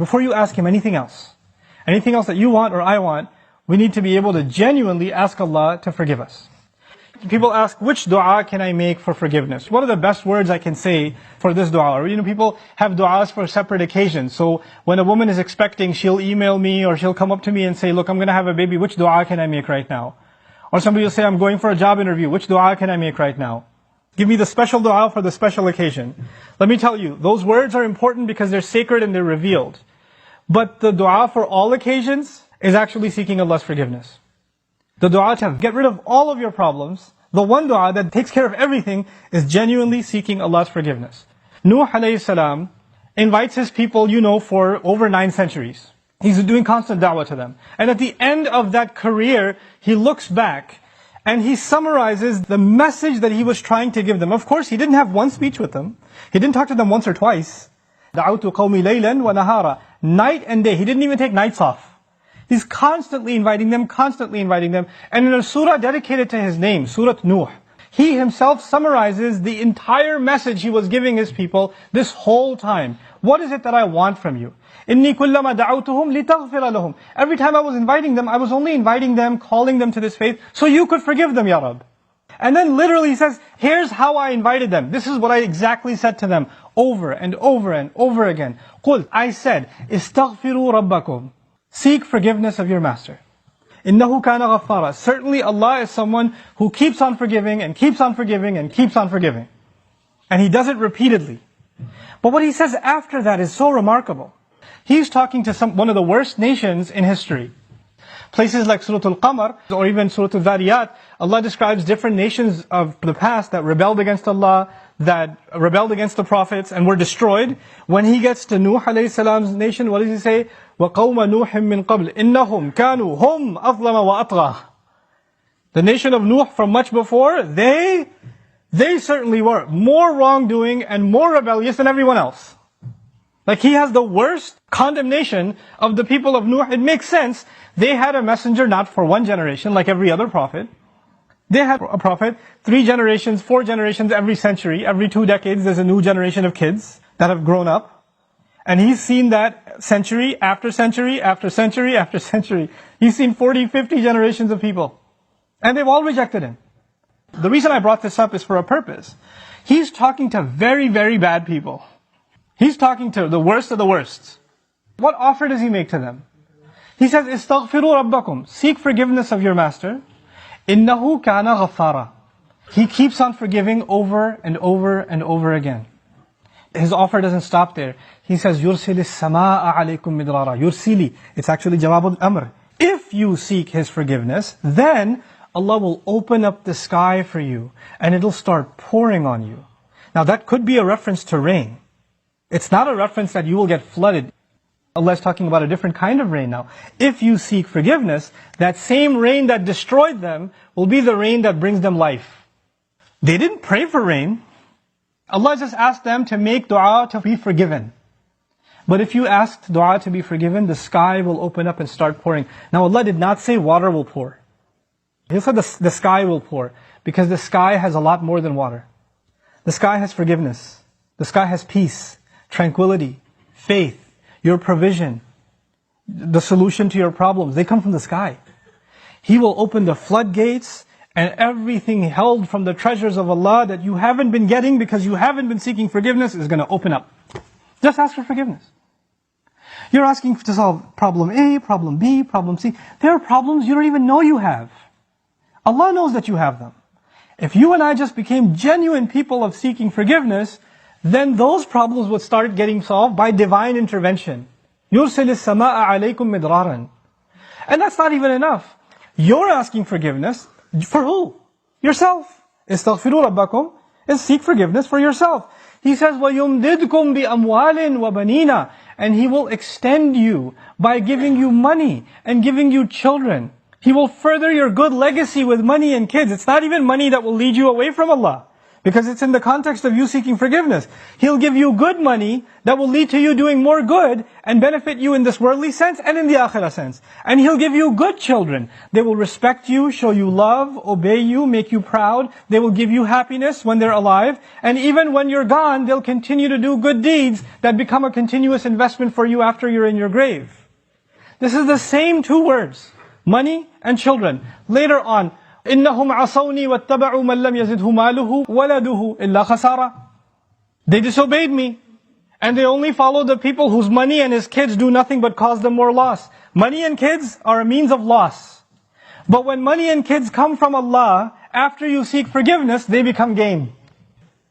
Before you ask Him anything else that you want or I want, we need to be able to genuinely ask Allah to forgive us. People ask, which du'a can I make for forgiveness? What are the best words I can say for this du'a? Or, people have du'as for separate occasions. So when a woman is expecting, she'll email me or she'll come up to me and say, look, I'm going to have a baby. Which du'a can I make right now? Or somebody will say, I'm going for a job interview. Which du'a can I make right now? Give me the special du'a for the special occasion. Let me tell you, those words are important because they're sacred and they're revealed. But the du'a for all occasions is actually seeking Allah's forgiveness. The du'a to get rid of all of your problems, the one du'a that takes care of everything, is genuinely seeking Allah's forgiveness. Nuh alayhi salam invites his people, for over 9 centuries. He's doing constant da'wah to them. And at the end of that career, he looks back and he summarizes the message that he was trying to give them. Of course, he didn't have one speech with them. He didn't talk to them once or twice. دَعَوْتُ قَوْمِ لَيْلًا وَنَهَارًا. Night and day. He didn't even take nights off. He's constantly inviting them. And in a surah dedicated to his name, Surah Nuh, he himself summarizes the entire message he was giving his people this whole time. What is it that I want from you? إِنِّي كُلَّمَا دَعَوْتُهُمْ لِتَغْفِرَ لَهُمْ. Every time I was inviting them, I was only inviting them, calling them to this faith, so you could forgive them, Ya Rabb. And then literally he says, here's how I invited them. This is what I exactly said to them, over and over and over again. قُلْ, I said, اسْتَغْفِرُوا رَبَّكُمْ. Seek forgiveness of your master. إِنَّهُ كَانَ غَفَّارًا. Certainly Allah is someone who keeps on forgiving and keeps on forgiving and keeps on forgiving. And He does it repeatedly. But what He says after that is so remarkable. He's talking to one of the worst nations in history. Places like Surah Al-Qamar or even Surah Al-Dhariyat, Allah describes different nations of the past that rebelled against Allah, that rebelled against the prophets and were destroyed. When He gets to Nuh alayhi salam's nation, what does He say? وَقَوْمَ نُوحٍ مِّن قَبْلِ إِنَّهُمْ كَانُوا هُمْ أَظْلَمَ وَأَطْغَى. The nation of Nuh from much before, they certainly were more wrongdoing and more rebellious than everyone else. Like He has the worst condemnation of the people of Nuh. It makes sense. They had a messenger not for one generation like every other prophet. They had a prophet 3 generations, 4 generations every century. Every 2 decades there's a new generation of kids that have grown up. And he's seen that century after century after century after century. He's seen 40, 50 generations of people. And they've all rejected Him. The reason I brought this up is for a purpose. He's talking to very, very bad people. He's talking to the worst of the worst. What offer does He make to them? He says, "Istaghfiru rabbakum." Seek forgiveness of your master. إِنَّهُ كَانَ غَفَّارًا. He keeps on forgiving over and over and over again. His offer doesn't stop there. He says, يُرْسِلِ السَّمَاءَ عَلَيْكُمْ مِدْرَارًا. Yursili. It's actually Jawab al-Amr. If you seek His forgiveness, then Allah will open up the sky for you and it'll start pouring on you. Now that could be a reference to rain. It's not a reference that you will get flooded. Allah is talking about a different kind of rain now. If you seek forgiveness, that same rain that destroyed them will be the rain that brings them life. They didn't pray for rain. Allah just asked them to make dua to be forgiven. But if you asked dua to be forgiven, the sky will open up and start pouring. Now Allah did not say water will pour. He said the sky will pour, because the sky has a lot more than water. The sky has forgiveness. The sky has peace, tranquility, faith, your provision, the solution to your problems. They come from the sky. He will open the floodgates, and everything held from the treasures of Allah that you haven't been getting because you haven't been seeking forgiveness is going to open up. Just ask for forgiveness. You're asking to solve problem A, problem B, problem C. There are problems you don't even know you have. Allah knows that you have them. If you and I just became genuine people of seeking forgiveness, then those problems would start getting solved by divine intervention. يُرْسِلِ السَّمَاءَ عَلَيْكُمْ مِدْرَارًا. And that's not even enough. You're asking forgiveness for who? Yourself. إِسْتَغْفِرُوا رَبَّكُمْ is seek forgiveness for yourself. He says, وَيُمْدِدْكُمْ بِأَمْوَالٍ وَبَنِينَ. And He will extend you by giving you money and giving you children. He will further your good legacy with money and kids. It's not even money that will lead you away from Allah. Because it's in the context of you seeking forgiveness. He'll give you good money that will lead to you doing more good and benefit you in this worldly sense and in the akhirah sense. And He'll give you good children. They will respect you, show you love, obey you, make you proud. They will give you happiness when they're alive. And even when you're gone, they'll continue to do good deeds that become a continuous investment for you after you're in your grave. This is the same two words, money and children. Later on, إِنَّهُمْ عَصَوْنِي وَاتَّبَعُوا مَنْ لَمْ يَزِدْهُ مَالُهُ وَلَدُهُ إِلَّا خَسَارًا. They disobeyed me, and they only followed the people whose money and his kids do nothing but cause them more loss. Money and kids are a means of loss. But when money and kids come from Allah, after you seek forgiveness, they become gain.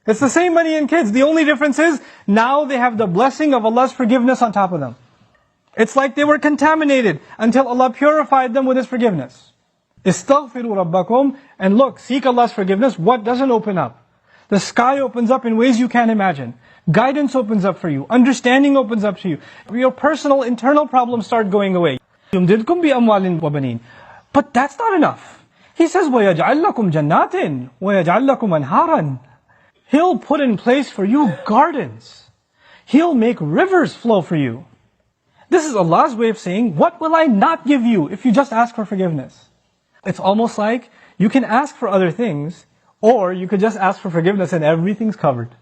It's the same money and kids. The only difference is, now they have the blessing of Allah's forgiveness on top of them. It's like they were contaminated until Allah purified them with His forgiveness. Istaghfiru rabbakum, and look, seek Allah's forgiveness. What doesn't open up? The sky opens up in ways you can't imagine. Guidance opens up for you. Understanding opens up to you. Your personal, internal problems start going away. يُمْدِدْكُمْ بِأَمْوَالٍ وَبَنِينَ. But that's not enough. He says, وَيَجْعَلْ لَكُمْ جَنَّاتٍ وَيَجْعَلْ لَكُمْ أَنْهَارًا. He'll put in place for you gardens. He'll make rivers flow for you. This is Allah's way of saying, what will I not give you if you just ask for forgiveness? It's almost like you can ask for other things, or you could just ask for forgiveness and everything's covered.